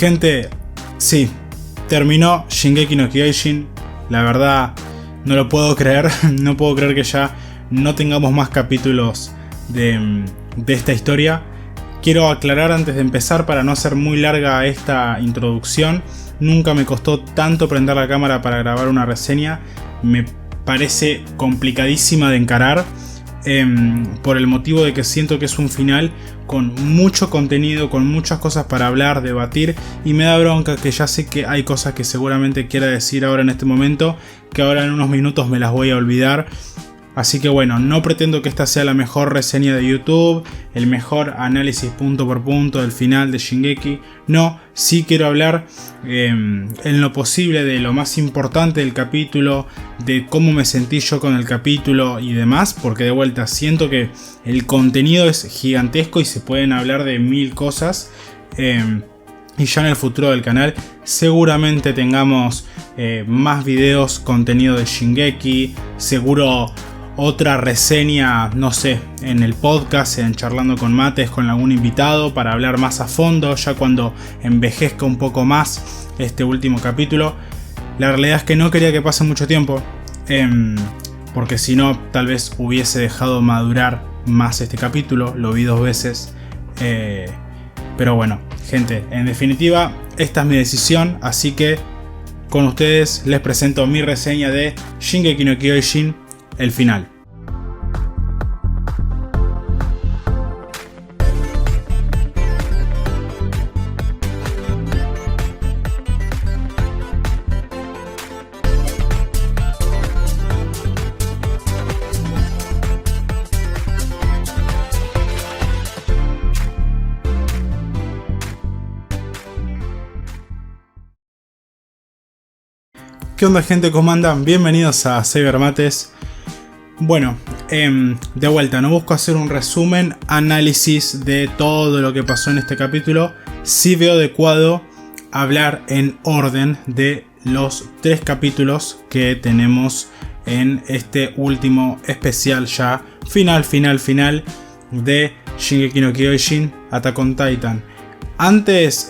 Gente, sí, terminó Shingeki no Kyojin. La verdad, no lo puedo creer. No puedo creer que ya no tengamos más capítulos de esta historia. Quiero aclarar antes de empezar, para no hacer muy larga esta introducción, nunca me costó tanto prender la cámara para grabar una reseña. Me parece complicadísima de encarar, por el motivo de que siento que es un final con mucho contenido, con muchas cosas para hablar, debatir, y me da bronca que ya sé que hay cosas que seguramente quiera decir ahora en este momento, que ahora en unos minutos me las voy a olvidar. Así que bueno, no pretendo que esta sea la mejor reseña de YouTube, el mejor análisis punto por punto del final de Shingeki. No, sí quiero hablar en lo posible de lo más importante del capítulo, de cómo me sentí yo con el capítulo y demás, porque de vuelta siento que el contenido es gigantesco y se pueden hablar de mil cosas. Y ya en el futuro del canal seguramente tengamos más videos, contenido de Shingeki, seguro otra reseña, no sé, en el podcast, en Charlando con Mates, con algún invitado, para hablar más a fondo, ya cuando envejezca un poco más este último capítulo. La realidad es que no quería que pase mucho tiempo, porque si no, tal vez hubiese dejado madurar más este capítulo. Lo vi 2 veces, pero bueno, gente, en definitiva, esta es mi decisión, así que con ustedes les presento mi reseña de Shingeki no Kyojin, el final. ¿Qué onda, gente? ¿Cómo andan? Bienvenidos a Cybermates. Bueno, de vuelta, no busco hacer un resumen, análisis de todo lo que pasó en este capítulo. Sí veo adecuado hablar en orden de los 3 capítulos que tenemos en este último especial ya final de Shingeki no Kyojin, Attack on Titan. Antes,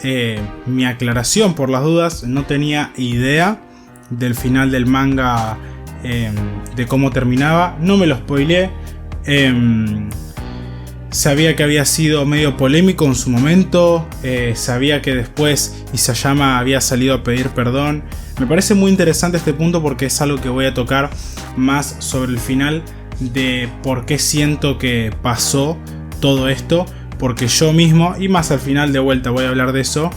mi aclaración por las dudas, no tenía idea del final del manga, de cómo terminaba, no me lo spoileé. Sabía que había sido medio polémico en su momento, sabía que después Isayama había salido a pedir perdón. Me parece muy interesante este punto porque es algo que voy a tocar más sobre el final, de por qué siento que pasó todo esto, porque yo mismo, y más al final de vuelta voy a hablar de eso,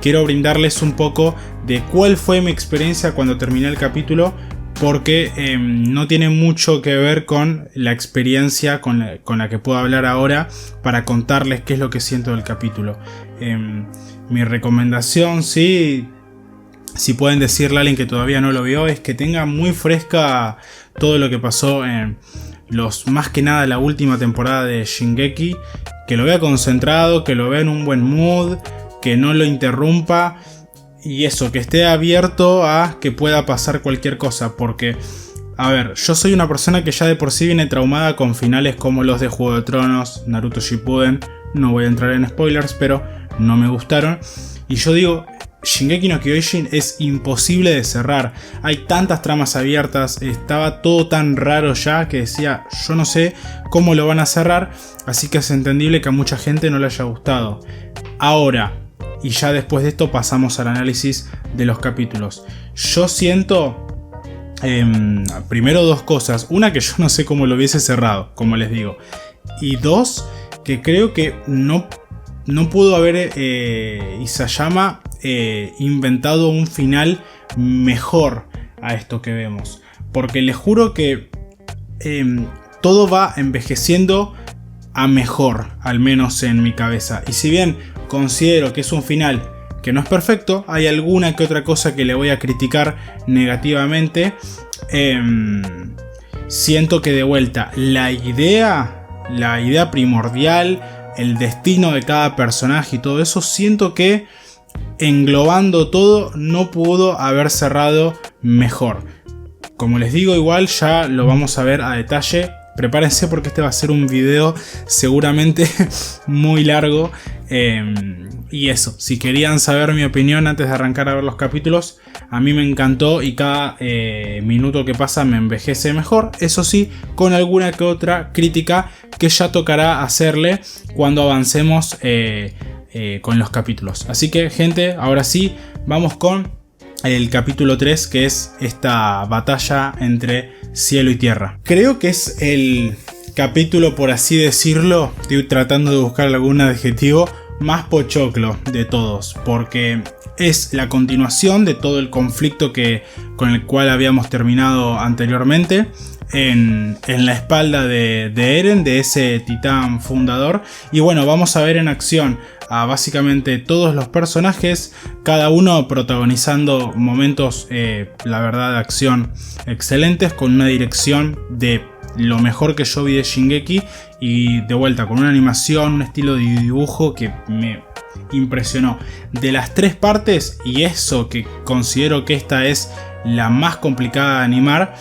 quiero brindarles un poco de cuál fue mi experiencia cuando terminé el capítulo, porque no tiene mucho que ver con la experiencia con la que puedo hablar ahora para contarles qué es lo que siento del capítulo. Mi recomendación, sí, si pueden decirle a alguien que todavía no lo vio, es que tenga muy fresca todo lo que pasó en más que nada la última temporada de Shingeki, que lo vea concentrado, que lo vea en un buen mood, que no lo interrumpa. Y eso, que esté abierto a que pueda pasar cualquier cosa. Porque, a ver, yo soy una persona que ya de por sí viene traumada con finales como los de Juego de Tronos, Naruto Shippuden. No voy a entrar en spoilers, pero no me gustaron. Y yo digo, Shingeki no Kyojin es imposible de cerrar. Hay tantas tramas abiertas, estaba todo tan raro ya que decía, yo no sé cómo lo van a cerrar. Así que es entendible que a mucha gente no le haya gustado. Ahora, y ya después de esto pasamos al análisis de los capítulos. Yo siento, primero 2 cosas. Una, que yo no sé cómo lo hubiese cerrado, como les digo. Y 2, que creo que no pudo haber Isayama inventado un final mejor a esto que vemos. Porque les juro que todo va envejeciendo a mejor, al menos en mi cabeza. Y si bien considero que es un final que no es perfecto, hay alguna que otra cosa que le voy a criticar negativamente, siento que de vuelta la idea primordial, el destino de cada personaje y todo eso, siento que englobando todo no pudo haber cerrado mejor. Como les digo, igual ya lo vamos a ver a detalle prepárense porque este va a ser un video seguramente muy largo. Y eso, si querían saber mi opinión antes de arrancar a ver los capítulos, a mí me encantó y cada minuto que pasa me envejece mejor. Eso sí, con alguna que otra crítica que ya tocará hacerle cuando avancemos con los capítulos. Así que, gente, ahora sí, vamos con el capítulo 3, que es esta batalla entre cielo y tierra. Creo que es el capítulo, por así decirlo, estoy tratando de buscar algún adjetivo, más pochoclo de todos, porque es la continuación de todo el conflicto con el cual habíamos terminado anteriormente en la espalda de Eren, de ese titán fundador. Y bueno, vamos a ver en acción a básicamente todos los personajes, cada uno protagonizando momentos, la verdad, de acción excelentes, con una dirección de lo mejor que yo vi de Shingeki, y de vuelta con una animación, un estilo de dibujo que me impresionó. De las tres partes, y eso que considero que esta es la más complicada de animar,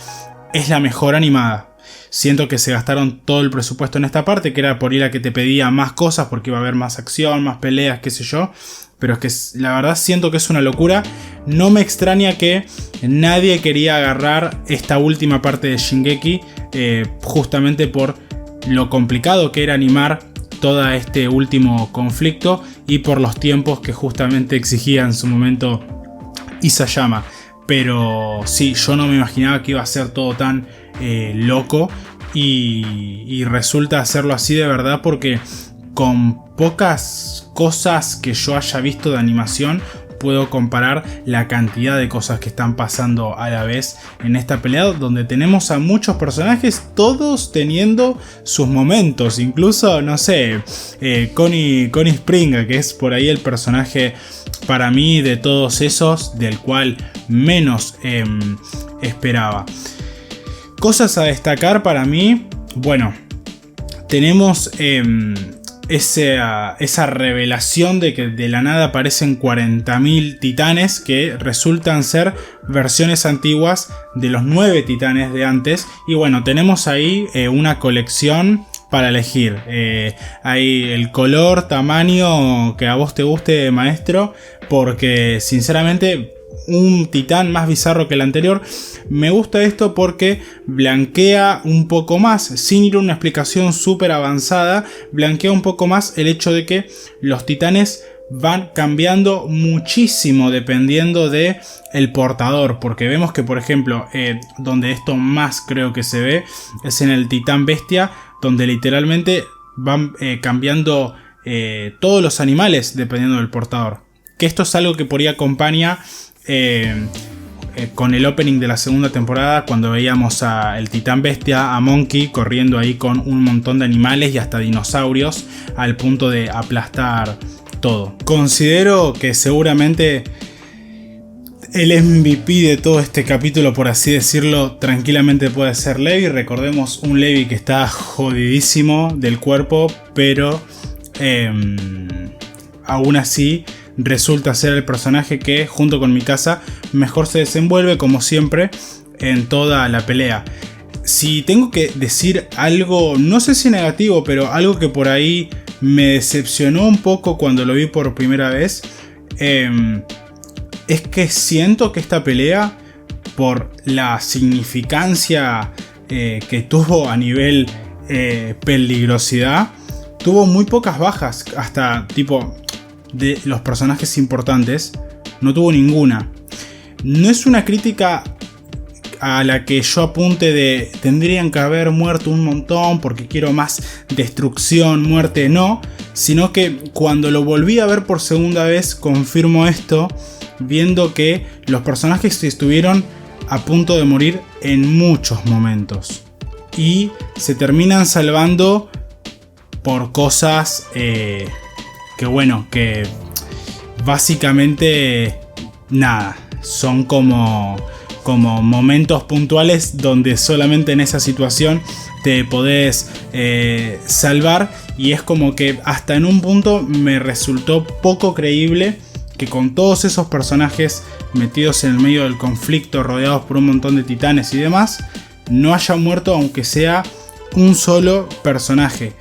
es la mejor animada. Siento que se gastaron todo el presupuesto en esta parte, que era por ir a que te pedía más cosas porque iba a haber más acción, más peleas, qué sé yo. Pero es que la verdad siento que es una locura. No me extraña que nadie quería agarrar esta última parte de Shingeki, justamente por lo complicado que era animar todo este último conflicto y por los tiempos que justamente exigía en su momento Isayama. Pero sí, yo no me imaginaba que iba a ser todo tan loco, y resulta hacerlo así de verdad, porque con pocas cosas que yo haya visto de animación puedo comparar la cantidad de cosas que están pasando a la vez en esta pelea, donde tenemos a muchos personajes, todos teniendo sus momentos. Incluso, no sé, Connie Spring, que es por ahí el personaje para mí de todos esos del cual menos esperaba. Cosas a destacar para mí, bueno, tenemos esa revelación de que de la nada aparecen 40.000 titanes que resultan ser versiones antiguas de los 9 titanes de antes. Y bueno, tenemos ahí una colección para elegir. Hay el color, tamaño que a vos te guste, maestro, porque sinceramente un titán más bizarro que el anterior. Me gusta esto porque blanquea un poco más, sin ir a una explicación súper avanzada, blanquea un poco más el hecho de que los titanes van cambiando muchísimo dependiendo de el portador, porque vemos que, por ejemplo, donde esto más creo que se ve es en el titán bestia, donde literalmente van cambiando todos los animales dependiendo del portador. Que esto es algo que por ahí acompaña con el opening de la segunda temporada, cuando veíamos a el titán bestia, a Monkey, corriendo ahí con un montón de animales y hasta dinosaurios, al punto de aplastar todo. Considero que seguramente el MVP de todo este capítulo, por así decirlo, tranquilamente puede ser Levi. Recordemos un Levi que está jodidísimo del cuerpo, pero aún así resulta ser el personaje que, junto con Mikasa, mejor se desenvuelve, como siempre, en toda la pelea. Si tengo que decir algo, no sé si negativo, pero algo que por ahí me decepcionó un poco cuando lo vi por primera vez, es que siento que esta pelea, por la significancia que tuvo a nivel peligrosidad, tuvo muy pocas bajas. Hasta tipo de los personajes importantes no tuvo ninguna. No es una crítica a la que yo apunte de tendrían que haber muerto un montón porque quiero más destrucción, muerte, no, sino que cuando lo volví a ver por segunda vez confirmo esto, viendo que los personajes estuvieron a punto de morir en muchos momentos y se terminan salvando por cosas que bueno, que básicamente nada, son como momentos puntuales donde solamente en esa situación te podés salvar, y es como que hasta en un punto me resultó poco creíble que con todos esos personajes metidos en el medio del conflicto, rodeados por un montón de titanes y demás, no haya muerto aunque sea un solo personaje.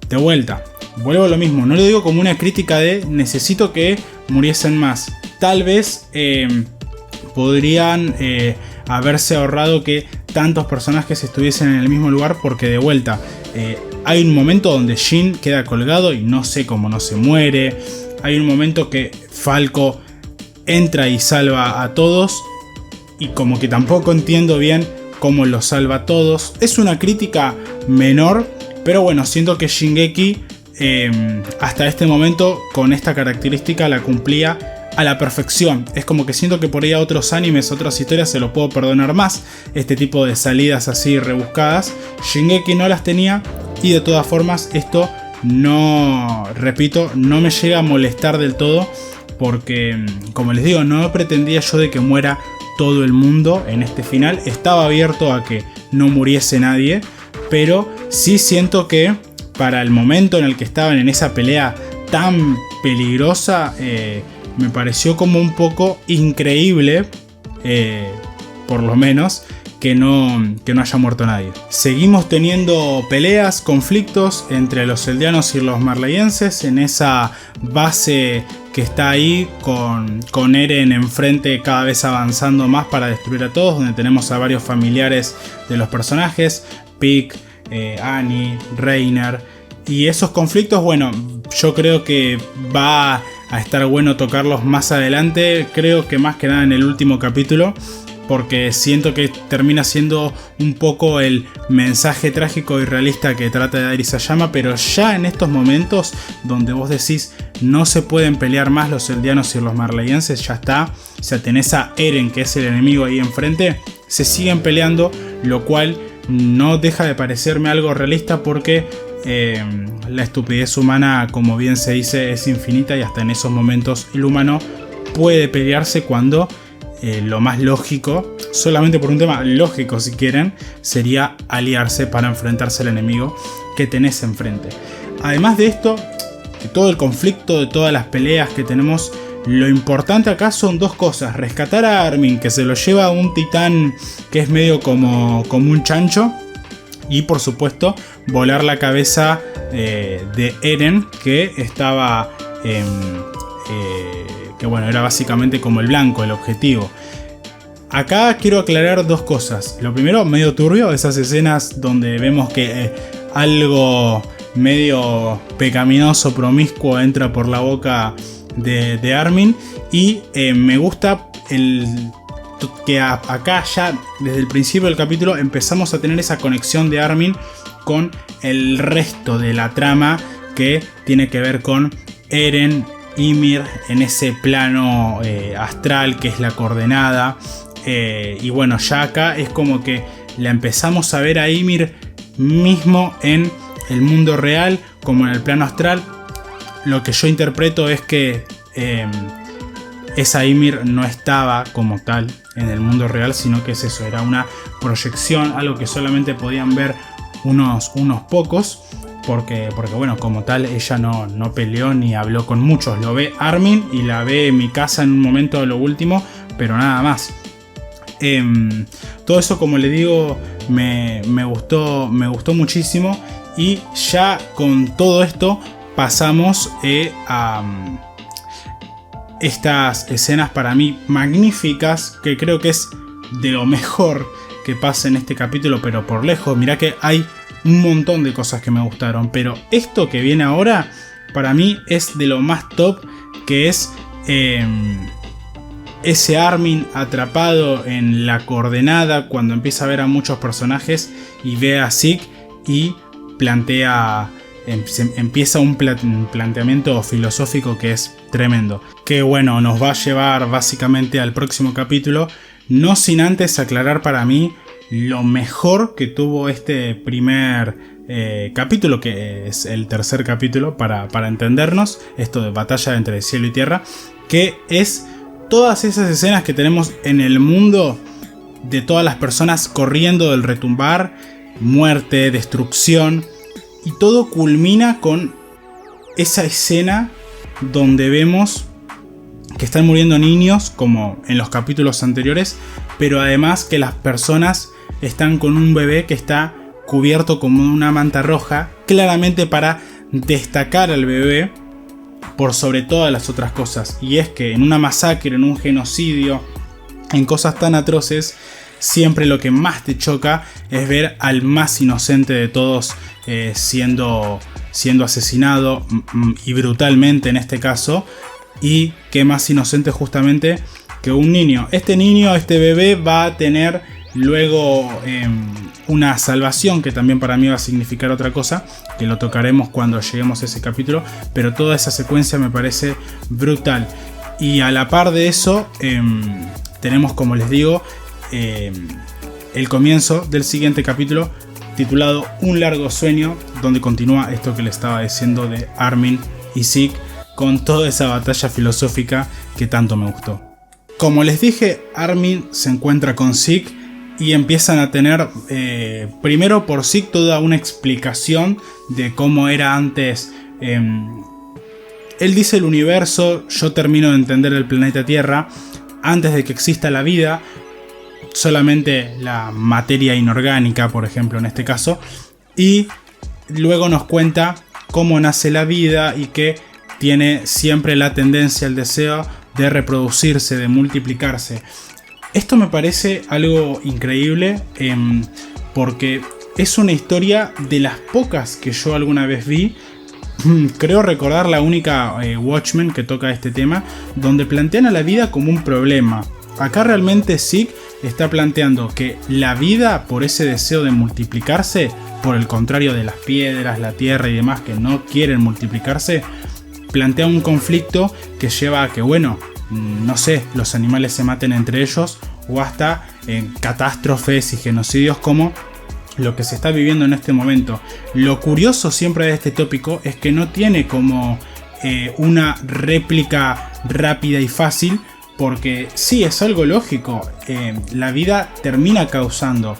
De vuelta, vuelvo a lo mismo, no lo digo como una crítica de necesito que muriesen más. Tal vez podrían haberse ahorrado que tantos personajes estuviesen en el mismo lugar, porque de vuelta hay un momento donde Jin queda colgado y no sé cómo no se muere. Hay un momento que Falco entra y salva a todos y como que tampoco entiendo bien cómo los salva a todos. Es una crítica menor, pero bueno, siento que Shingeki hasta este momento con esta característica la cumplía a la perfección. Es como que siento que por ahí a otros animes, otras historias se lo puedo perdonar más, este tipo de salidas así rebuscadas. Shingeki no las tenía y de todas formas esto no, repito, no me llega a molestar del todo, porque como les digo, no pretendía yo de que muera todo el mundo en este final. Estaba abierto a que no muriese nadie, pero sí siento que para el momento en el que estaban en esa pelea tan peligrosa, me pareció como un poco increíble, por lo menos, que no haya muerto nadie. Seguimos teniendo peleas, conflictos entre los eldianos y los marleyenses en esa base que está ahí, con Eren enfrente cada vez avanzando más para destruir a todos, donde tenemos a varios familiares de los personajes, Pieck, Annie, Reiner. Y esos conflictos, bueno, yo creo que va a estar bueno tocarlos más adelante, creo que más que nada en el último capítulo, porque siento que termina siendo un poco el mensaje trágico y realista que trata de dar Isayama, pero ya en estos momentos donde vos decís no se pueden pelear más los eldianos y los marleyenses, ya está. O sea, tenés a Eren, que es el enemigo ahí enfrente, se siguen peleando, lo cual no deja de parecerme algo realista, porque la estupidez humana, como bien se dice, es infinita, y hasta en esos momentos el humano puede pelearse cuando lo más lógico, solamente por un tema lógico si quieren, sería aliarse para enfrentarse al enemigo que tenés enfrente. Además de esto, de todo el conflicto, de todas las peleas que tenemos, lo importante acá son dos cosas: rescatar a Armin, que se lo lleva a un titán que es medio como un chancho, y por supuesto volar la cabeza de Eren, que estaba que bueno, era básicamente como el blanco, el objetivo. Acá quiero aclarar dos cosas. Lo primero, medio turbio, esas escenas donde vemos que algo medio pecaminoso, promiscuo entra por la boca de Armin. Y me gusta que acá ya desde el principio del capítulo empezamos a tener esa conexión de Armin con el resto de la trama, que tiene que ver con Eren, Ymir en ese plano astral que es la coordenada, y bueno, ya acá es como que la empezamos a ver a Ymir mismo en el mundo real como en el plano astral. Lo que yo interpreto es que esa Ymir no estaba como tal en el mundo real, sino que es eso, era una proyección, algo que solamente podían ver unos pocos. Porque bueno, como tal ella no peleó ni habló con muchos. Lo ve Armin y la ve Mikasa en un momento de lo último, pero nada más. Todo eso, como le digo, me gustó muchísimo. Y ya con todo esto pasamos a estas escenas para mí magníficas, que creo que es de lo mejor que pasa en este capítulo, pero por lejos. Mirá que hay un montón de cosas que me gustaron, pero esto que viene ahora para mí es de lo más top, que es ese Armin atrapado en la coordenada cuando empieza a ver a muchos personajes y ve a Zeke y empieza un planteamiento filosófico que es tremendo, que bueno, nos va a llevar básicamente al próximo capítulo, no sin antes aclarar para mí lo mejor que tuvo este primer capítulo, que es el tercer capítulo para entendernos, esto de batalla entre cielo y tierra, que es todas esas escenas que tenemos en el mundo de todas las personas corriendo del retumbar, muerte, destrucción, y todo culmina con esa escena donde vemos que están muriendo niños como en los capítulos anteriores, pero además que las personas están con un bebé que está cubierto como una manta roja, claramente para destacar al bebé por sobre todas las otras cosas. Y es que en una masacre, en un genocidio, en cosas tan atroces, siempre lo que más te choca es ver al más inocente de todos siendo asesinado, y brutalmente en este caso. Y qué más inocente justamente que un niño. Este bebé va a tener luego una salvación, que también para mí va a significar otra cosa, que lo tocaremos cuando lleguemos a ese capítulo. Pero toda esa secuencia me parece brutal. Y a la par de eso tenemos, como les digo, el comienzo del siguiente capítulo, titulado Un largo sueño, donde continúa esto que le estaba diciendo de Armin y Zeke, con toda esa batalla filosófica que tanto me gustó. Como les dije, Armin se encuentra con Zeke y empiezan a tener, primero por Zeke, toda una explicación de cómo era antes. Él dice el universo, yo termino de entender el planeta Tierra. Antes de que exista la vida, solamente la materia inorgánica, por ejemplo, en este caso. Y luego nos cuenta cómo nace la vida y que tiene siempre la tendencia, el deseo de reproducirse, de multiplicarse. Esto me parece algo increíble, porque es una historia de las pocas que yo alguna vez vi. Creo recordar la única Watchmen que toca este tema, donde plantean a la vida como un problema. Acá realmente Zeke está planteando que la vida, por ese deseo de multiplicarse, por el contrario de las piedras, la tierra y demás que no quieren multiplicarse, plantea un conflicto que lleva a que, bueno, no sé, los animales se maten entre ellos, o hasta en catástrofes y genocidios como lo que se está viviendo en este momento. Lo curioso siempre de este tópico es que no tiene como una réplica rápida y fácil, porque sí, es algo lógico. La vida termina causando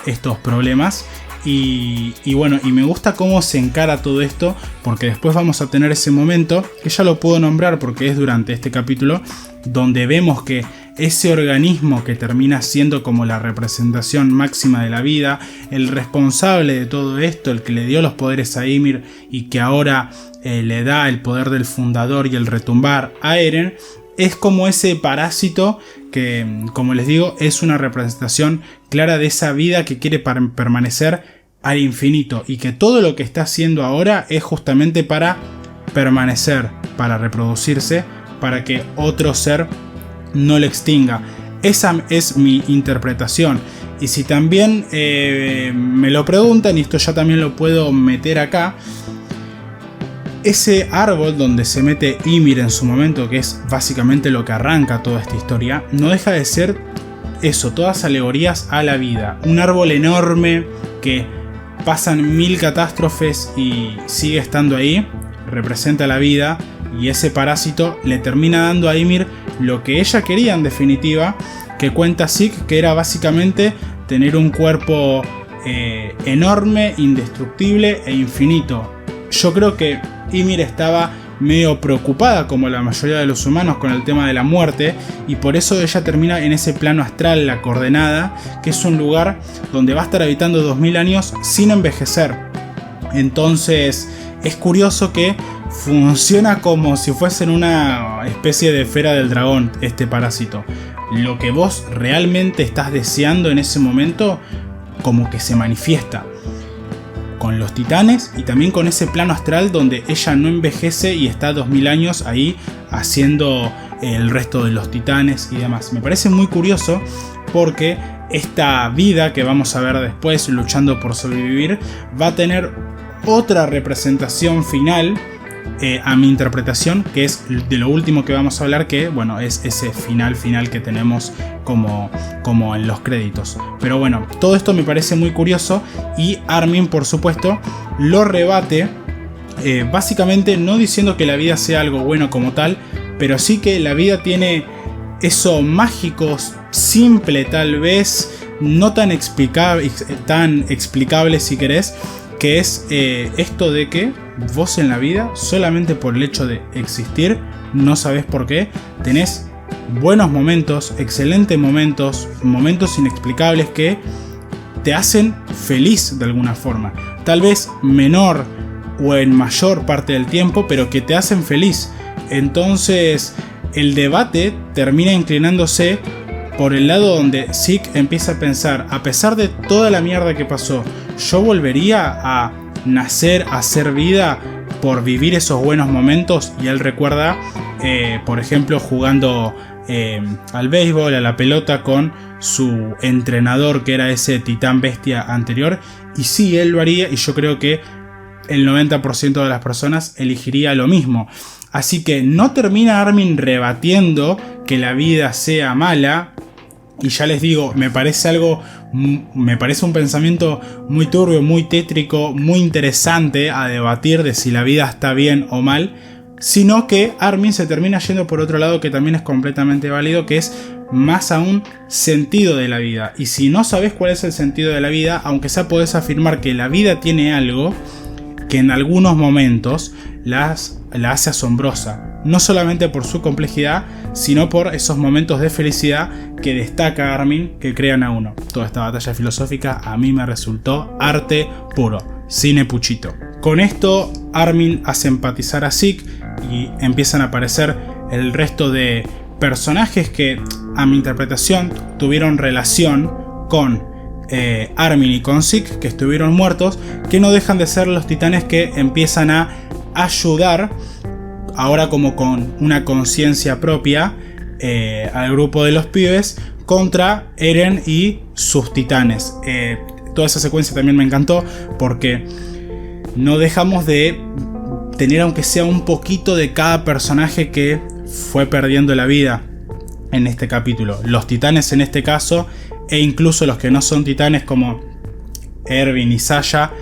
estos problemas. Y bueno, y me gusta cómo se encara todo esto, porque después vamos a tener ese momento, que ya lo puedo nombrar porque es durante este capítulo, donde vemos que ese organismo que termina siendo como la representación máxima de la vida, el responsable de todo esto, el que le dio los poderes a Ymir y que ahora le da el poder del fundador y el retumbar a Eren, es como ese parásito que, como les digo, es una representación clara de esa vida que quiere permanecer al infinito, y que todo lo que está haciendo ahora es justamente para permanecer, para reproducirse, para que otro ser no lo extinga. Esa es mi interpretación. Y si también me lo preguntan, y esto ya también lo puedo meter acá, ese árbol donde se mete Ymir en su momento, que es básicamente lo que arranca toda esta historia, no deja de ser eso, todas alegorías a la vida. Un árbol enorme que pasan 1000 catástrofes y sigue estando ahí, representa la vida, y ese parásito le termina dando a Ymir lo que ella quería en definitiva, que cuenta Zeke, que era básicamente tener un cuerpo enorme, indestructible e infinito. Yo creo que Ymir estaba medio preocupada, como la mayoría de los humanos, con el tema de la muerte, y por eso ella termina en ese plano astral, la coordenada, que es un lugar donde va a estar habitando 2000 años sin envejecer. Entonces es curioso que funciona como si fuesen una especie de esfera del dragón, este parásito. Lo que vos realmente estás deseando en ese momento, como que se manifiesta con los titanes, y también con ese plano astral donde ella no envejece y está 2000 años ahí haciendo el resto de los titanes y demás. Me parece muy curioso, porque esta vida que vamos a ver después luchando por sobrevivir va a tener otra representación final, a mi interpretación, que es de lo último que vamos a hablar, que bueno, es ese final que tenemos como en los créditos. Pero bueno, todo esto me parece muy curioso, y Armin, por supuesto, lo rebate, básicamente no diciendo que la vida sea algo bueno como tal, pero sí que la vida tiene eso mágico, simple tal vez, no tan explicable si querés, que es esto de que vos en la vida, solamente por el hecho de existir, no sabés por qué, tenés buenos momentos, excelentes momentos, momentos inexplicables que te hacen feliz de alguna forma. Tal vez menor o en mayor parte del tiempo, pero que te hacen feliz. Entonces el debate termina inclinándose por el lado donde Zeke empieza a pensar, a pesar de toda la mierda que pasó, ¿yo volvería a nacer, a hacer vida por vivir esos buenos momentos? Y él recuerda, por ejemplo, jugando al béisbol, a la pelota con su entrenador, que era ese titán bestia anterior. Y sí, él lo haría, y yo creo que el 90% de las personas elegiría lo mismo. Así que no termina Armin rebatiendo que la vida sea mala. Y ya les digo, me parece un pensamiento muy turbio, muy tétrico, muy interesante a debatir de si la vida está bien o mal. Sino que Armin se termina yendo por otro lado, que también es completamente válido, que es más aún sentido de la vida. Y si no sabes cuál es el sentido de la vida, aunque sea podés afirmar que la vida tiene algo que en algunos momentos la hace asombrosa. No solamente por su complejidad, sino por esos momentos de felicidad que destaca Armin, que crean a uno. Toda esta batalla filosófica a mí me resultó arte puro, cine puchito. Con esto Armin hace empatizar a Zeke y empiezan a aparecer el resto de personajes que, a mi interpretación, tuvieron relación con Armin y con Zeke, que estuvieron muertos, que no dejan de ser los titanes que empiezan a ayudar, ahora como con una conciencia propia, al grupo de los pibes contra Eren y sus titanes. Toda esa secuencia también me encantó porque no dejamos de tener, aunque sea un poquito, de cada personaje que fue perdiendo la vida en este capítulo. Los titanes en este caso, e incluso los que no son titanes como Erwin y Saya,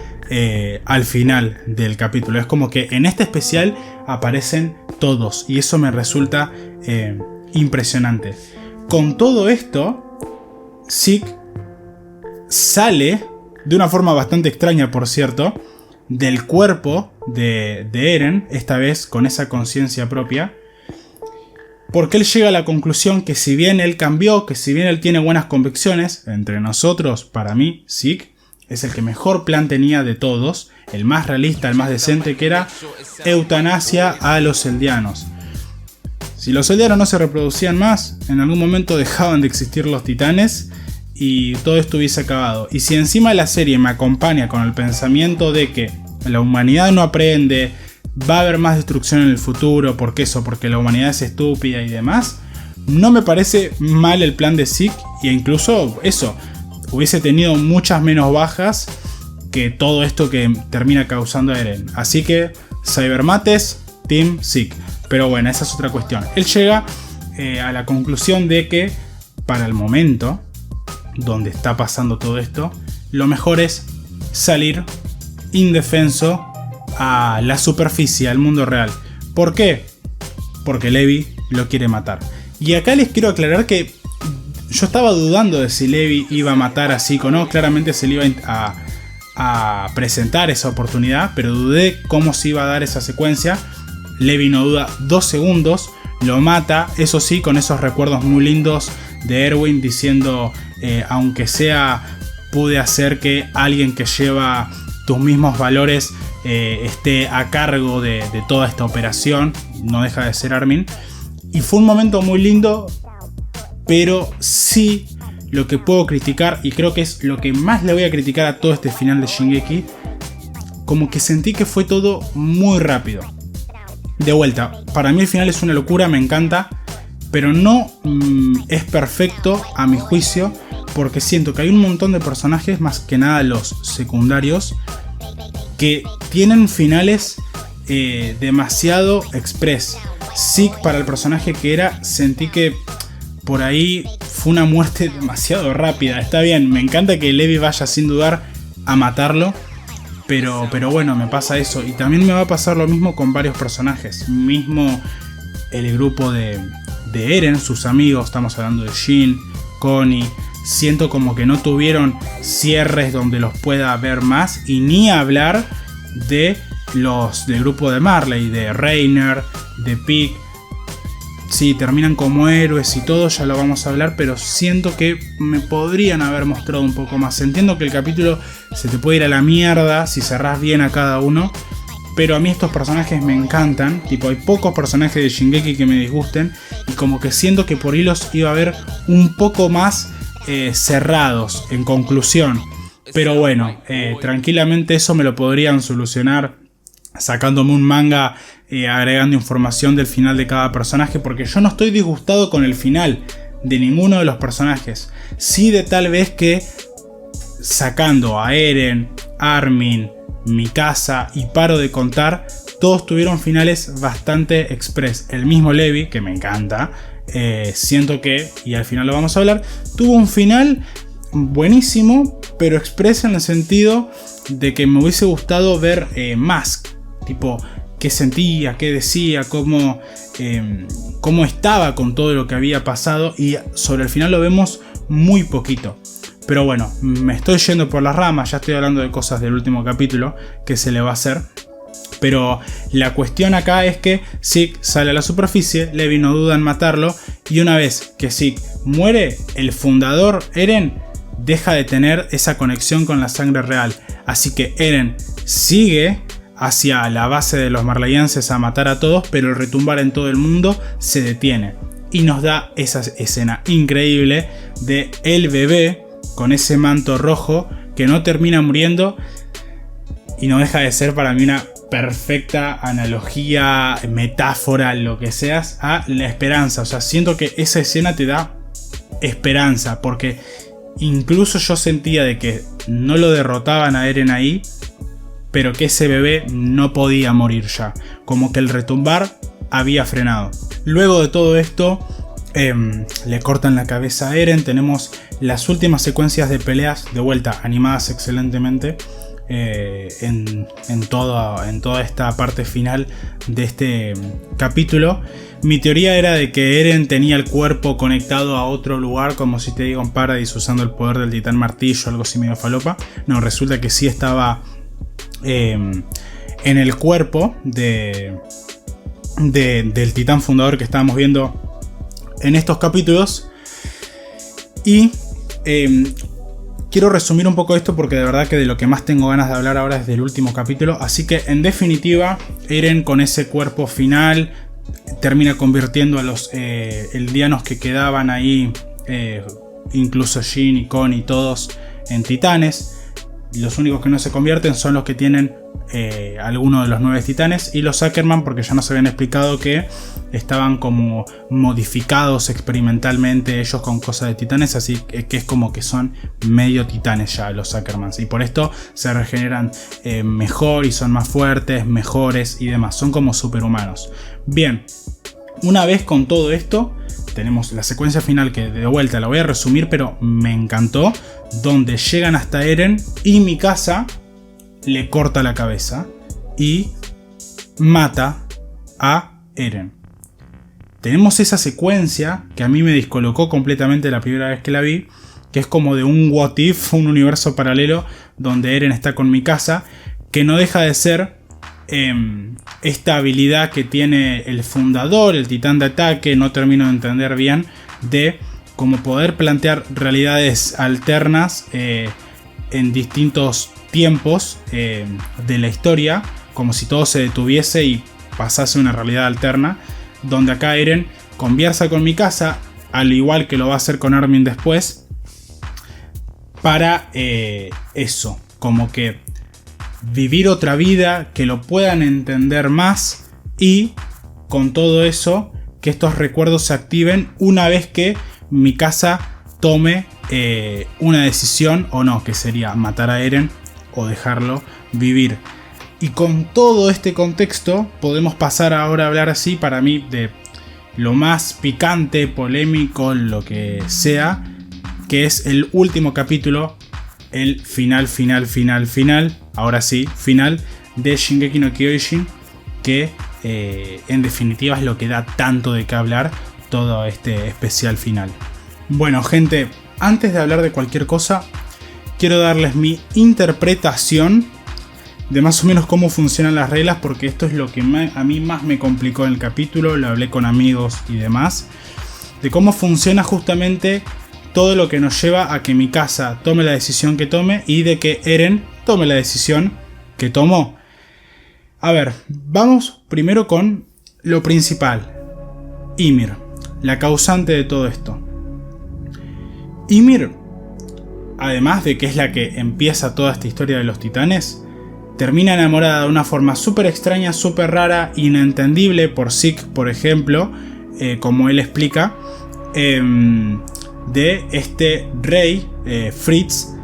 al final del capítulo. Es como que en este especial aparecen todos y eso me resulta impresionante. Con todo esto, Zeke sale de una forma bastante extraña, por cierto, del cuerpo de Eren, esta vez con esa conciencia propia, porque él llega a la conclusión que si bien él cambió, que si bien él tiene buenas convicciones, entre nosotros, para mí, Zeke es el que mejor plan tenía de todos, el más realista, el más decente, que era eutanasia a los eldianos. Si los eldianos no se reproducían más, en algún momento dejaban de existir los titanes y todo esto hubiese acabado. Y si encima la serie me acompaña con el pensamiento de que la humanidad no aprende, va a haber más destrucción en el futuro, porque la humanidad es estúpida y demás, no me parece mal el plan de Zeke, e incluso eso, hubiese tenido muchas menos bajas que todo esto que termina causando Eren. Así que Cybermates, Team Zeke. Pero bueno, esa es otra cuestión. Él llega a la conclusión de que para el momento donde está pasando todo esto, lo mejor es salir indefenso a la superficie, al mundo real. ¿Por qué? Porque Levi lo quiere matar. Y acá les quiero aclarar que yo estaba dudando de si Levi iba a matar a Zeke o no. Claramente se le iba a presentar esa oportunidad, pero dudé cómo se iba a dar esa secuencia. Levi no duda 2 segundos, lo mata, eso sí, con esos recuerdos muy lindos de Erwin diciendo, aunque sea, pude hacer que alguien que lleva tus mismos valores esté a cargo de toda esta operación. No deja de ser Armin. Y fue un momento muy lindo, pero sí lo que puedo criticar, y creo que es lo que más le voy a criticar a todo este final de Shingeki, como que sentí que fue todo muy rápido. De vuelta, para mí el final es una locura, me encanta, pero no es perfecto a mi juicio, porque siento que hay un montón de personajes, más que nada los secundarios, que tienen finales demasiado express. Zeke, para el personaje que era, sentí que por ahí fue una muerte demasiado rápida. Está bien, me encanta que Levi vaya sin dudar a matarlo, pero bueno, me pasa eso. Y también me va a pasar lo mismo con varios personajes. Mismo el grupo de Eren, sus amigos, estamos hablando de Shin, Connie. Siento como que no tuvieron cierres donde los pueda ver más. Y ni hablar de los del grupo de Marley, de Reiner, de Pieck. sí, terminan como héroes y todo, ya lo vamos a hablar, pero siento que me podrían haber mostrado un poco más. Entiendo que el capítulo se te puede ir a la mierda si cerrás bien a cada uno, pero a mí estos personajes me encantan. Tipo, hay pocos personajes de Shingeki que me disgusten, y como que siento que por hilos iba a haber un poco más cerrados en conclusión. Pero bueno, tranquilamente eso me lo podrían solucionar sacándome un manga, agregando información del final de cada personaje, porque yo no estoy disgustado con el final de ninguno de los personajes. Sí, de tal vez que sacando a Eren, Armin, Mikasa y paro de contar, todos tuvieron finales bastante express. El mismo Levi, que me encanta, siento que, y al final lo vamos a hablar, tuvo un final buenísimo, pero express en el sentido de que me hubiese gustado ver más, tipo, qué sentía, qué decía, cómo estaba con todo lo que había pasado, y sobre el final lo vemos muy poquito. Pero bueno, me estoy yendo por las ramas, ya estoy hablando de cosas del último capítulo que se le va a hacer. Pero la cuestión acá es que Zeke sale a la superficie, Levi no duda en matarlo, y una vez que Zeke muere, el fundador Eren deja de tener esa conexión con la sangre real. Así que Eren sigue hacia la base de los marleyenses a matar a todos, pero el retumbar en todo el mundo se detiene. Y nos da esa escena increíble de el bebé con ese manto rojo que no termina muriendo, y no deja de ser para mí una perfecta analogía, metáfora, lo que seas, a la esperanza. O sea, siento que esa escena te da esperanza, porque incluso yo sentía de que no lo derrotaban a Eren ahí, pero que ese bebé no podía morir ya, como que el retumbar había frenado. Luego de todo esto, le cortan la cabeza a Eren. Tenemos las últimas secuencias de peleas, de vuelta animadas excelentemente, en toda esta parte final de este capítulo. Mi teoría era de que Eren tenía el cuerpo conectado a otro lugar, como si te digo en Paradise, usando el poder del titán martillo, algo así medio falopa. No, resulta que sí estaba en el cuerpo del titán fundador que estábamos viendo en estos capítulos. Y quiero resumir un poco esto, porque de verdad que de lo que más tengo ganas de hablar ahora es del último capítulo. Así que en definitiva, Eren con ese cuerpo final termina convirtiendo a los eldianos que quedaban ahí, incluso Jin y Kon y todos, en titanes. Los únicos que no se convierten son los que tienen alguno de los 9 titanes, y los Ackerman, porque ya nos habían explicado que estaban como modificados experimentalmente ellos con cosas de titanes, así que es como que son medio titanes ya los Ackermans, y por esto se regeneran mejor y son más fuertes, mejores y demás, son como superhumanos. Bien, una vez con todo esto, tenemos la secuencia final, que de vuelta la voy a resumir, pero me encantó, donde llegan hasta Eren y Mikasa le corta la cabeza y mata a Eren. Tenemos esa secuencia que a mí me descolocó completamente la primera vez que la vi, que es como de un what if, un universo paralelo donde Eren está con Mikasa, que no deja de ser esta habilidad que tiene el fundador, el titán de ataque. No termino de entender bien, de cómo poder plantear realidades alternas en distintos tiempos de la historia, como si todo se detuviese y pasase una realidad alterna, donde acá Eren conversa con Mikasa, al igual que lo va a hacer con Armin después, para eso, como que vivir otra vida, que lo puedan entender más, y con todo eso, que estos recuerdos se activen una vez que Mikasa tome una decisión o no, que sería matar a Eren o dejarlo vivir. Y con todo este contexto podemos pasar ahora a hablar así, para mí, de lo más picante, polémico, lo que sea, que es el último capítulo, el final, ahora sí, final de Shingeki no Kyojin, que en definitiva es lo que da tanto de qué hablar todo este especial final. Bueno, gente, antes de hablar de cualquier cosa, quiero darles mi interpretación de más o menos cómo funcionan las reglas, porque esto es lo que a mí más me complicó en el capítulo. Lo hablé con amigos y demás, de cómo funciona justamente todo lo que nos lleva a que Mikasa tome la decisión que tome y de que Eren tome la decisión que tomó. A ver, vamos primero con lo principal. Ymir, la causante de todo esto. Ymir, además de que es la que empieza toda esta historia de los titanes, termina enamorada de una forma súper extraña, súper rara, inentendible por Zeke, por ejemplo, como él explica, de este rey, Fritz.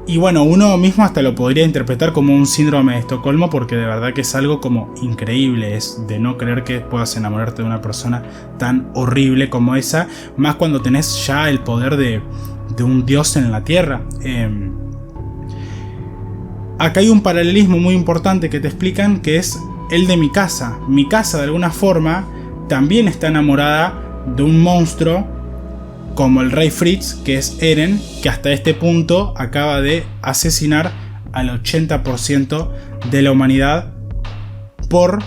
Y bueno, uno mismo hasta lo podría interpretar como un síndrome de Estocolmo, porque de verdad que es algo como increíble, es de no creer que puedas enamorarte de una persona tan horrible como esa, más cuando tenés ya el poder de un dios en la tierra. Acá hay un paralelismo muy importante que te explican, que es el de Mikasa. Mikasa de alguna forma también está enamorada de un monstruo como el rey Fritz, que es Eren, que hasta este punto acaba de asesinar al 80% de la humanidad por,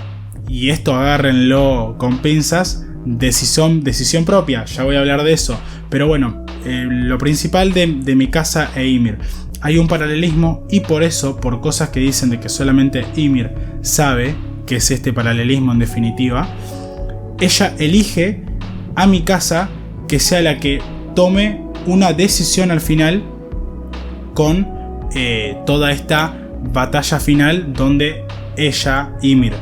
y esto agárrenlo con pinzas, decisión propia. Ya voy a hablar de eso, pero bueno, lo principal de Mikasa e Ymir, hay un paralelismo, y por eso, por cosas que dicen de que solamente Ymir sabe, que es este paralelismo en definitiva, ella elige a Mikasa que sea la que tome una decisión al final, con toda esta batalla final donde ella, Ymir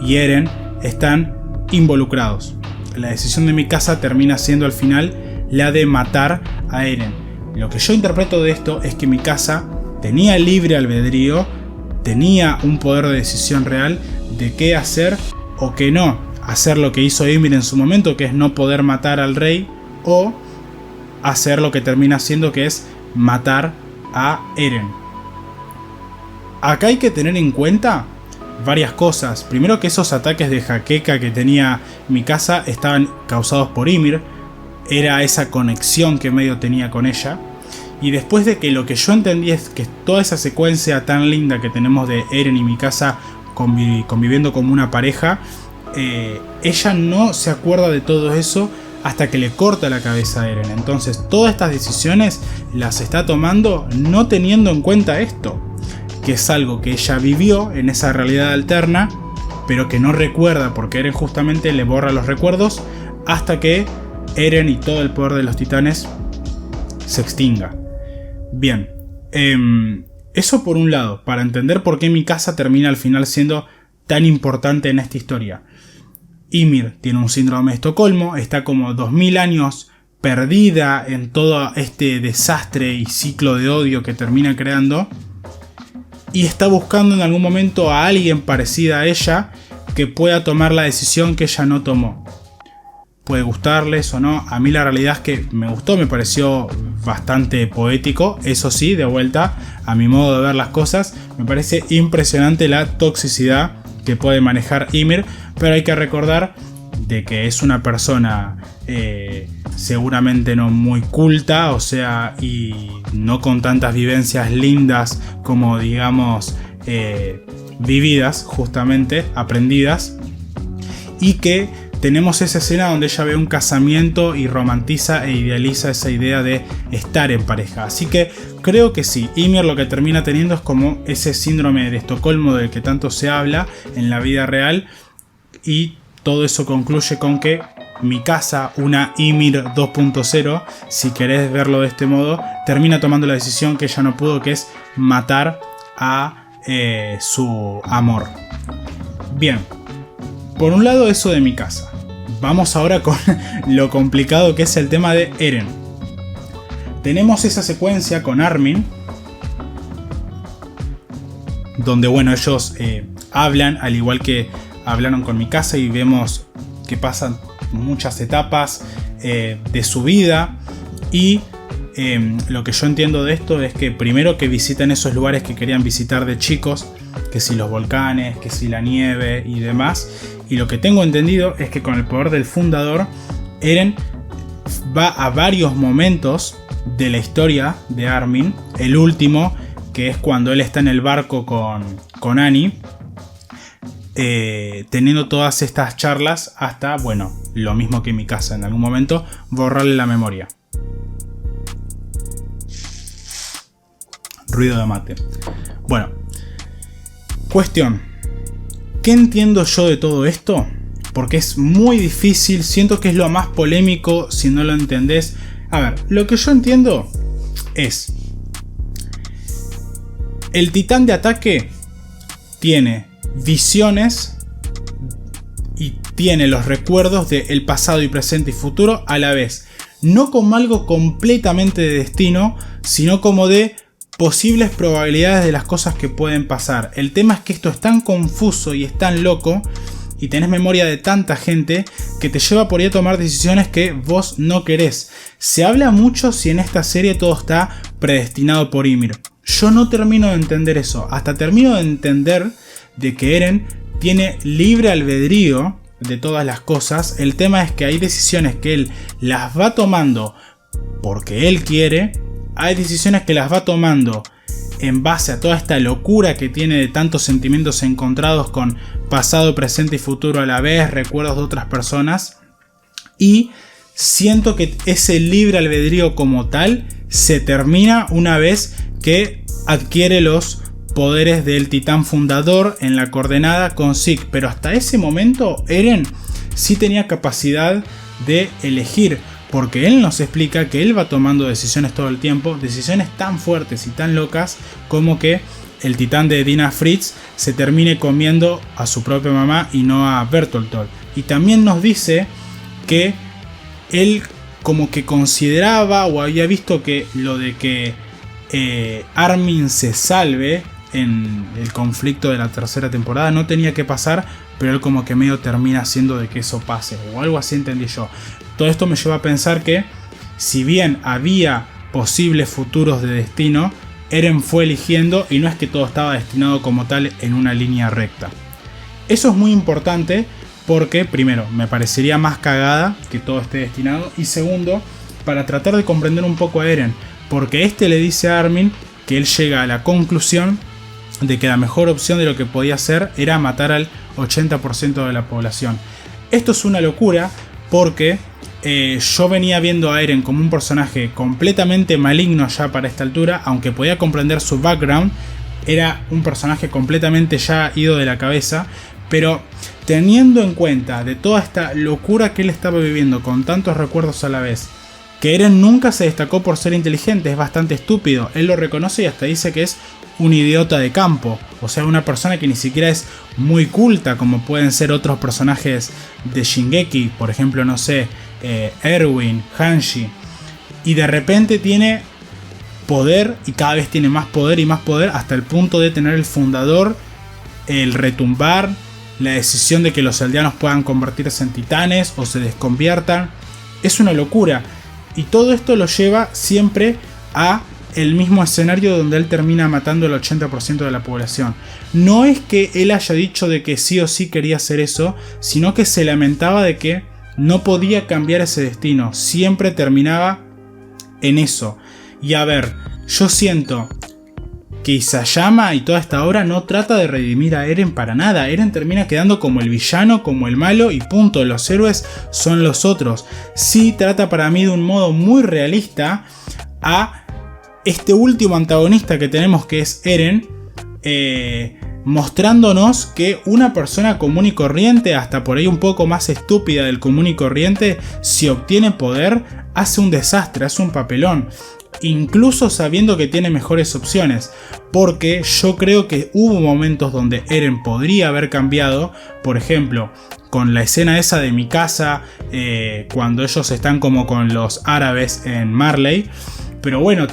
y Eren están involucrados. La decisión de Mikasa termina siendo al final la de matar a Eren. Lo que yo interpreto de esto es que Mikasa tenía libre albedrío, tenía un poder de decisión real de qué hacer o qué no. Hacer lo que hizo Ymir en su momento, que es no poder matar al rey, o hacer lo que termina haciendo, que es matar a Eren. Acá hay que tener en cuenta varias cosas. Primero, que esos ataques de jaqueca que tenía Mikasa estaban causados por Ymir. Era esa conexión que medio tenía con ella. Y después de que lo que yo entendí es que toda esa secuencia tan linda que tenemos de Eren y Mikasa conviviendo como una pareja, ella no se acuerda de todo eso hasta que le corta la cabeza a Eren. Entonces todas estas decisiones las está tomando no teniendo en cuenta esto, que es algo que ella vivió en esa realidad alterna, pero que no recuerda, porque Eren justamente le borra los recuerdos hasta que Eren y todo el poder de los titanes se extinga. Bien, eso por un lado, para entender por qué Mikasa termina al final siendo tan importante en esta historia. Ymir tiene un síndrome de Estocolmo, está como 2000 años perdida en todo este desastre y ciclo de odio que termina creando, y está buscando en algún momento a alguien parecida a ella que pueda tomar la decisión que ella no tomó. Puede gustarles o no, a mí la realidad es que me gustó, me pareció bastante poético. Eso sí, de vuelta a mi modo de ver las cosas, me parece impresionante la toxicidad que puede manejar Ymir, pero hay que recordar de que es una persona seguramente no muy culta, o sea, y no con tantas vivencias lindas como digamos vividas, justamente aprendidas, y que tenemos esa escena donde ella ve un casamiento y romantiza e idealiza esa idea de estar en pareja. Así que creo que sí, Ymir lo que termina teniendo es como ese síndrome de Estocolmo del que tanto se habla en la vida real, y todo eso concluye con que Mikasa, una Ymir 2.0, si querés verlo de este modo, termina tomando la decisión que ella no pudo, que es matar a su amor. Bien, por un lado eso de Mikasa. Vamos ahora con lo complicado que es el tema de Eren. Tenemos esa secuencia con Armin, donde bueno, ellos hablan, al igual que hablaron con Mikasa, y vemos que pasan muchas etapas de su vida. Y lo que yo entiendo de esto es que primero que visitan esos lugares que querían visitar de chicos, que si los volcanes, que si la nieve y demás. Y lo que tengo entendido es que con el poder del fundador, Eren va a varios momentos de la historia de Armin. El último que es cuando él está en el barco con Annie, teniendo todas estas charlas hasta, bueno, lo mismo que en mi casa, en algún momento borrarle la memoria. Ruido de mate. Bueno, cuestión, ¿qué entiendo yo de todo esto? Porque es muy difícil, siento que es lo más polémico si no lo entendés. A ver, lo que yo entiendo es: el titán de ataque tiene visiones y tiene los recuerdos del pasado y presente y futuro a la vez. No como algo completamente de destino, sino como de posibles probabilidades de las cosas que pueden pasar. El tema es que esto es tan confuso y es tan loco, y tenés memoria de tanta gente, que te lleva por ahí a tomar decisiones que vos no querés. Se habla mucho si en esta serie todo está predestinado por Ymir. Yo no termino de entender eso. Hasta termino de entender de que Eren tiene libre albedrío de todas las cosas. El tema es que hay decisiones que él las va tomando porque él quiere. Hay decisiones que las va tomando en base a toda esta locura que tiene de tantos sentimientos encontrados con pasado, presente y futuro a la vez, recuerdos de otras personas. Y siento que ese libre albedrío como tal se termina una vez que adquiere los poderes del titán fundador en la coordenada con Zeke. Pero hasta ese momento Eren sí tenía capacidad de elegir, porque él nos explica que él va tomando decisiones todo el tiempo, decisiones tan fuertes y tan locas como que el titán de Dina Fritz se termine comiendo a su propia mamá y no a Bertolt. Y también nos dice que él como que consideraba o había visto que lo de que Armin se salve en el conflicto de la tercera temporada no tenía que pasar, pero él como que medio termina haciendo de que eso pase, o algo así entendí yo. Todo esto me lleva a pensar que, si bien había posibles futuros de destino, Eren fue eligiendo y no es que todo estaba destinado como tal en una línea recta. Eso es muy importante porque, primero, me parecería más cagada que todo esté destinado, y segundo, para tratar de comprender un poco a Eren, porque este le dice a Armin que él llega a la conclusión de que la mejor opción de lo que podía hacer era matar al 80% de la población. Esto es una locura porque yo venía viendo a Eren como un personaje completamente maligno ya para esta altura, aunque podía comprender su background, era un personaje completamente ya ido de la cabeza, pero teniendo en cuenta de toda esta locura que él estaba viviendo con tantos recuerdos a la vez, que Eren nunca se destacó por ser inteligente, es bastante estúpido, él lo reconoce y hasta dice que es un idiota de campo, o sea, una persona que ni siquiera es muy culta como pueden ser otros personajes de Shingeki, por ejemplo, no sé, Erwin, Hanshi, y de repente tiene poder y cada vez tiene más poder y más poder hasta el punto de tener el fundador, el retumbar, la decisión de que los aldeanos puedan convertirse en titanes o se desconviertan. Es una locura, y todo esto lo lleva siempre a el mismo escenario donde él termina matando el 80% de la población. No es que él haya dicho de que sí o sí quería hacer eso, sino que se lamentaba de que no podía cambiar ese destino, siempre terminaba en eso. Y a ver, yo siento que Isayama y toda esta obra no trata de redimir a Eren para nada. Eren termina quedando como el villano, como el malo y punto. Los héroes son los otros. Sí trata para mí de un modo muy realista a este último antagonista que tenemos, que es Eren, mostrándonos que una persona común y corriente, hasta por ahí un poco más estúpida del común y corriente, si obtiene poder, hace un desastre, hace un papelón, incluso sabiendo que tiene mejores opciones, porque yo creo que hubo momentos donde Eren podría haber cambiado, por ejemplo, con la escena esa de Mikasa, cuando ellos están como con los árabes en Marley. Pero bueno,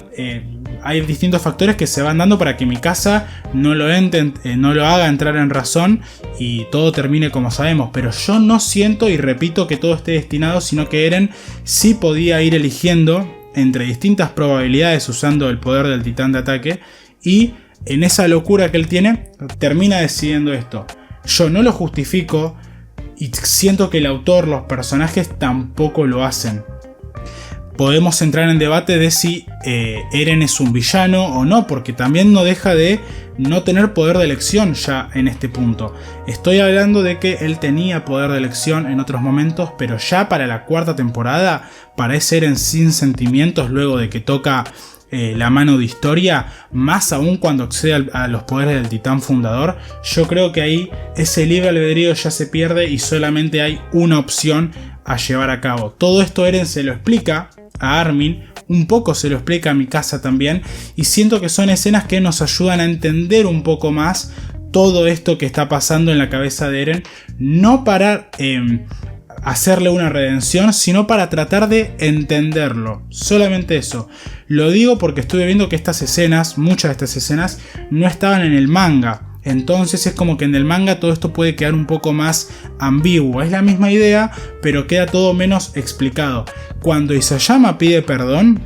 hay distintos factores que se van dando para que Mikasa no lo haga entrar en razón y todo termine como sabemos. Pero yo no siento y repito que todo esté destinado, sino que Eren sí podía ir eligiendo entre distintas probabilidades usando el poder del titán de ataque. Y en esa locura que él tiene, termina decidiendo esto. Yo no lo justifico y siento que el autor, los personajes tampoco lo hacen. podemos entrar en debate de si Eren es un villano o no, porque también no deja de no tener poder de elección ya en este punto. Estoy hablando de que él tenía poder de elección en otros momentos, pero ya para la cuarta temporada parece Eren sin sentimientos luego de que toca la mano de historia, más aún cuando accede a los poderes del titán fundador. Yo creo que ahí ese libre albedrío ya se pierde y solamente hay una opción a llevar a cabo. Todo esto Eren se lo explica a Armin, un poco se lo explica a Mikasa también, y siento que son escenas que nos ayudan a entender un poco más todo esto que está pasando en la cabeza de Eren, no para hacerle una redención, sino para tratar de entenderlo, solamente eso. Lo digo porque estuve viendo que estas escenas, muchas de estas escenas, no estaban en el manga. Entonces es como que en el manga todo esto puede quedar un poco más ambiguo. Es la misma idea, pero queda todo menos explicado. Cuando Isayama pide perdón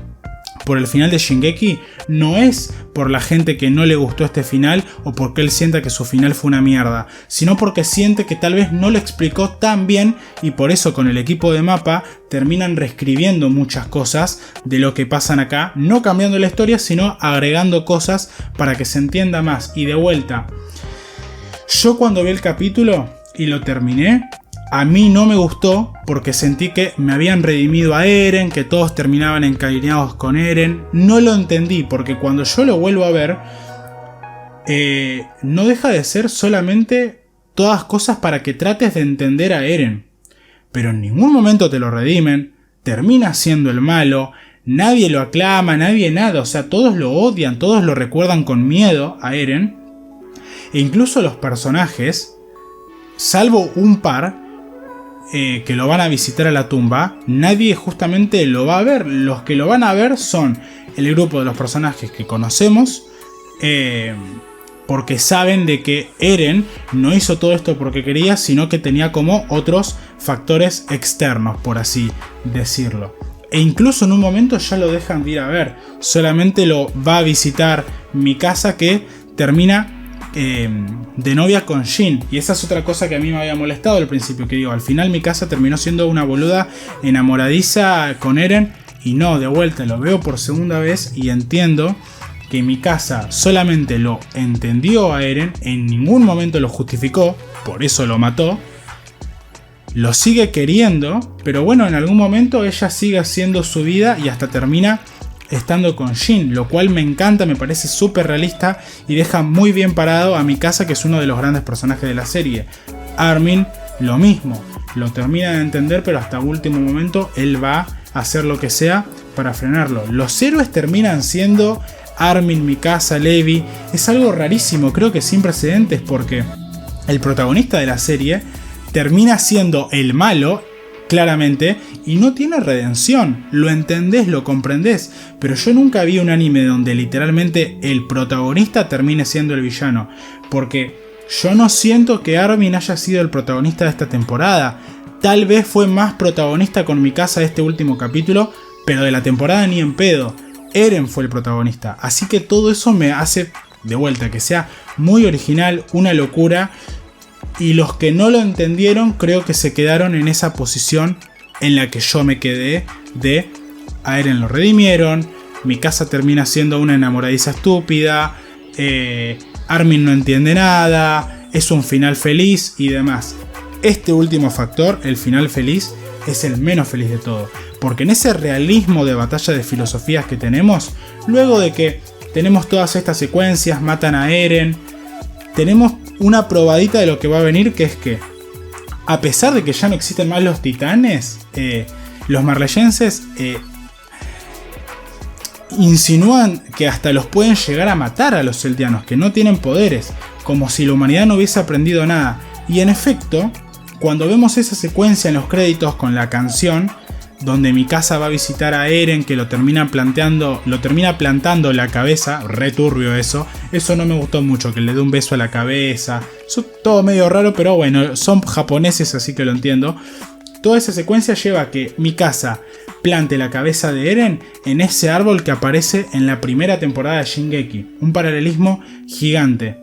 por el final de Shingeki, no es por la gente que no le gustó este final o porque él sienta que su final fue una mierda, sino porque siente que tal vez no lo explicó tan bien y por eso con el equipo de Mappa terminan reescribiendo muchas cosas de lo que pasan acá, no cambiando la historia, sino agregando cosas para que se entienda más. Y de vuelta, yo cuando vi el capítulo y lo terminé, a mí no me gustó porque sentí que me habían redimido a Eren, que todos terminaban encariñados con Eren. No lo entendí porque cuando yo lo vuelvo a ver, no deja de ser solamente todas cosas para que trates de entender a Eren. Pero en ningún momento te lo redimen, termina siendo el malo, nadie lo aclama, nadie nada, o sea, todos lo odian, todos lo recuerdan con miedo a Eren. E incluso los personajes, salvo un par, que lo van a visitar a la tumba, nadie justamente lo va a ver. Los que lo van a ver son el grupo de los personajes que conocemos, porque saben de que Eren no hizo todo esto porque quería, sino que tenía como otros factores externos, por así decirlo. E incluso en un momento ya lo dejan de ir a ver, solamente lo va a visitar Mikasa, que termina de novia con Shin. Y esa es otra cosa que a mí me había molestado al principio, que digo, al final Mikasa terminó siendo una boluda enamoradiza con Eren, y no, de vuelta lo veo por segunda vez y entiendo que Mikasa solamente lo entendió a Eren, en ningún momento lo justificó, por eso lo mató, lo sigue queriendo, pero bueno, en algún momento ella sigue haciendo su vida y hasta termina estando con Shin, lo cual me encanta, me parece súper realista y deja muy bien parado a Mikasa, que es uno de los grandes personajes de la serie. Armin, lo mismo, lo termina de entender, pero hasta último momento él va a hacer lo que sea para frenarlo. Los héroes terminan siendo Armin, Mikasa, Levi. Es algo rarísimo, creo que sin precedentes, porque el protagonista de la serie termina siendo el malo, claramente, y no tiene redención. Lo entendés, lo comprendés, pero yo nunca vi un anime donde literalmente el protagonista termine siendo el villano, porque yo no siento que Armin haya sido el protagonista de esta temporada. Tal vez fue más protagonista con Mikasa de este último capítulo, pero de la temporada ni en pedo. Eren fue el protagonista, así que todo eso me hace, de vuelta, que sea muy original, una locura. Y los que no lo entendieron creo que se quedaron en esa posición en la que yo me quedé, de a Eren lo redimieron, Mikasa termina siendo una enamoradiza estúpida, Armin no entiende nada, es un final feliz y demás. Este último factor, el final feliz, es el menos feliz de todo, porque en ese realismo de batalla de filosofías que tenemos, luego de que tenemos todas estas secuencias, matan a Eren, tenemos una probadita de lo que va a venir, que es que a pesar de que ya no existen más los titanes, los marleyenses insinúan que hasta los pueden llegar a matar a los eldianos, que no tienen poderes, como si la humanidad no hubiese aprendido nada. Y en efecto, cuando vemos esa secuencia en los créditos con la canción, donde Mikasa va a visitar a Eren, que lo termina plantando la cabeza, re turbio eso no me gustó mucho, que le dé un beso a la cabeza, eso todo medio raro, pero bueno, son japoneses así que lo entiendo. Toda esa secuencia lleva a que Mikasa plante la cabeza de Eren en ese árbol que aparece en la primera temporada de Shingeki, un paralelismo gigante.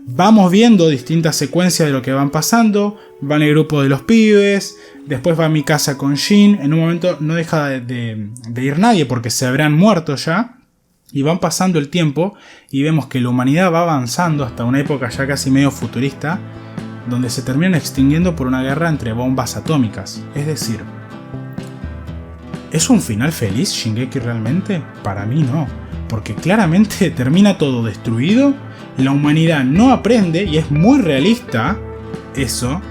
Vamos viendo distintas secuencias de lo que van pasando. Va en el grupo de los pibes, después va a mi casa con Jin. En un momento no deja de ir nadie porque se habrán muerto ya. Y van pasando el tiempo y vemos que la humanidad va avanzando hasta una época ya casi medio futurista, donde se terminan extinguiendo por una guerra entre bombas atómicas. Es decir, ¿es un final feliz Shingeki realmente? Para mí no, porque claramente termina todo destruido, la humanidad no aprende y es muy realista eso,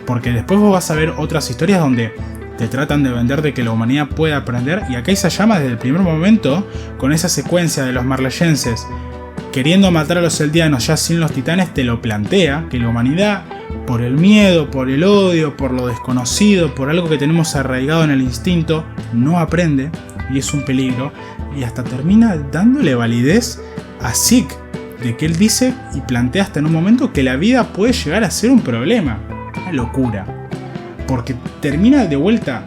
porque después vos vas a ver otras historias donde te tratan de vender de que la humanidad puede aprender, y acá Isayama desde el primer momento, con esa secuencia de los marleyenses queriendo matar a los eldianos ya sin los titanes, te lo plantea, que la humanidad, por el miedo, por el odio, por lo desconocido, por algo que tenemos arraigado en el instinto, no aprende y es un peligro, y hasta termina dándole validez a Zeke, de que él dice y plantea hasta en un momento que la vida puede llegar a ser un problema. Una locura. Porque termina de vuelta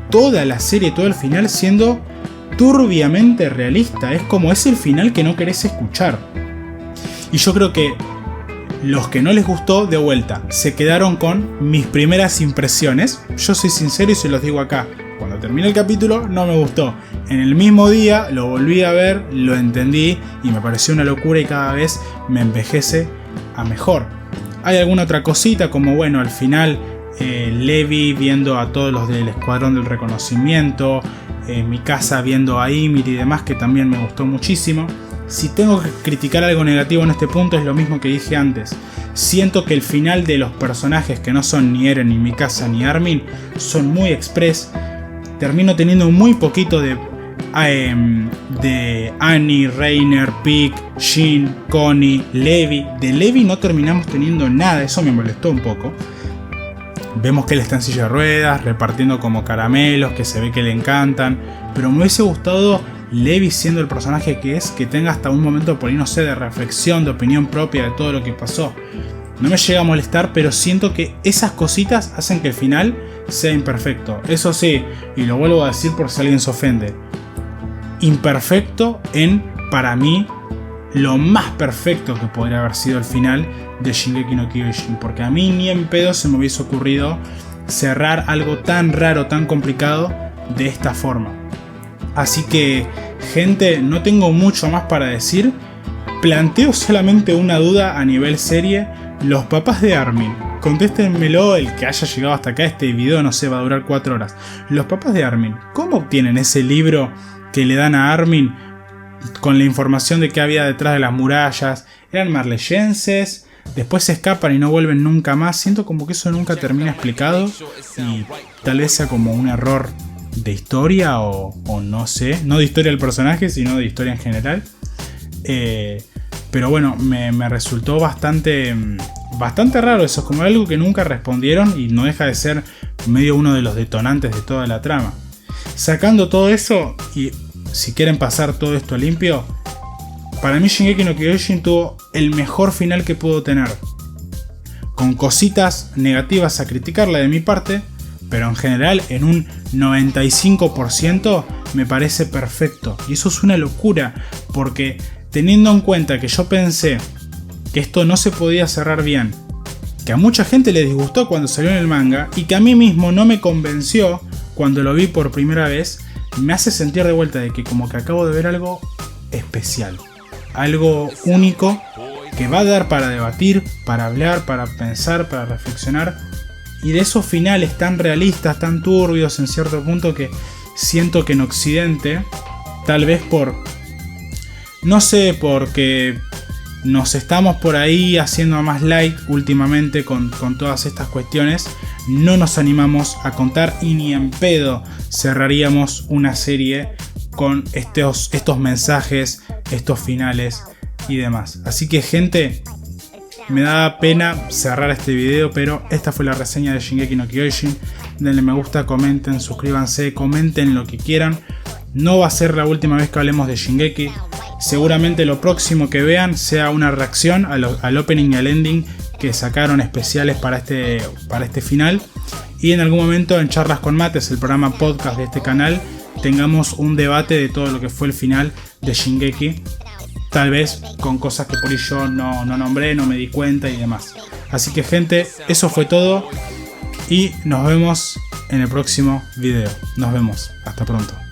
toda la serie, todo el final siendo turbiamente realista. Es como es el final que no querés escuchar. Y yo creo que los que no les gustó, de vuelta, se quedaron con mis primeras impresiones. Yo soy sincero y se los digo acá. Cuando terminé el capítulo no me gustó. En el mismo día lo volví a ver, lo entendí y me pareció una locura y cada vez me envejece a mejor. Hay alguna otra cosita como bueno, al final Levi viendo a todos los del escuadrón del reconocimiento, mi casa viendo a Ymir y demás, que también me gustó muchísimo. Si tengo que criticar algo negativo en este punto es lo mismo que dije antes. Siento que el final de los personajes que no son ni Eren, ni Mikasa, ni Armin son muy express. Termino teniendo muy poquito de Annie, Reiner, Pieck, Jin, Connie, Levi. De Levi no terminamos teniendo nada, eso me molestó un poco. Vemos que él está en silla de ruedas, repartiendo como caramelos, que se ve que le encantan. Pero me hubiese gustado Levi siendo el personaje que es, que tenga hasta un momento por ahí, no sé, de reflexión, de opinión propia de todo lo que pasó. No me llega a molestar, pero siento que esas cositas hacen que el final sea imperfecto. Eso sí, y lo vuelvo a decir por si alguien se ofende. Imperfecto en, para mí, lo más perfecto que podría haber sido el final de Shingeki no Kyojin, porque a mí ni en pedo se me hubiese ocurrido cerrar algo tan raro, tan complicado de esta forma. Así que, gente, no tengo mucho más para decir. Planteo solamente una duda a nivel serie. Los papás de Armin, contéstenmelo el que haya llegado hasta acá. Este video no sé, va a durar 4 horas. Los papás de Armin, ¿cómo obtienen ese libro que le dan a Armin con la información de qué había detrás de las murallas? ¿Eran marleyenses? Después se escapan y no vuelven nunca más. Siento como que eso nunca termina explicado y tal vez sea como un error de historia o no sé, no de historia del personaje, sino de historia en general. Pero bueno, me resultó bastante raro eso, es como algo que nunca respondieron y no deja de ser medio uno de los detonantes de toda la trama. Sacando todo eso, y si quieren pasar todo esto limpio, para mí Shingeki no Kyojin tuvo el mejor final que pudo tener. Con cositas negativas a criticarla de mi parte, pero en general en un 95% me parece perfecto. Y eso es una locura, porque teniendo en cuenta que yo pensé que esto no se podía cerrar bien, que a mucha gente le disgustó cuando salió en el manga y que a mí mismo no me convenció cuando lo vi por primera vez, me hace sentir de vuelta de que como que acabo de ver algo especial, algo único que va a dar para debatir, para hablar, para pensar, para reflexionar. Y de esos finales tan realistas, tan turbios en cierto punto, que siento que en Occidente, tal vez no sé, porque nos estamos por ahí haciendo más light últimamente con todas estas cuestiones, no nos animamos a contar y ni en pedo cerraríamos una serie con estos mensajes, estos finales y demás. Así que, gente, me da pena cerrar este video, pero esta fue la reseña de Shingeki no Kyojin. Denle me gusta, comenten, suscríbanse, comenten lo que quieran. No va a ser la última vez que hablemos de Shingeki. Seguramente lo próximo que vean sea una reacción al opening y al ending que sacaron especiales para este final. Y en algún momento en Charlas con Mates, el programa podcast de este canal, tengamos un debate de todo lo que fue el final de Shingeki. tal vez con cosas que por ahí yo no nombré, no me di cuenta y demás. Así que gente, eso fue todo y nos vemos en el próximo video. Nos vemos, hasta pronto.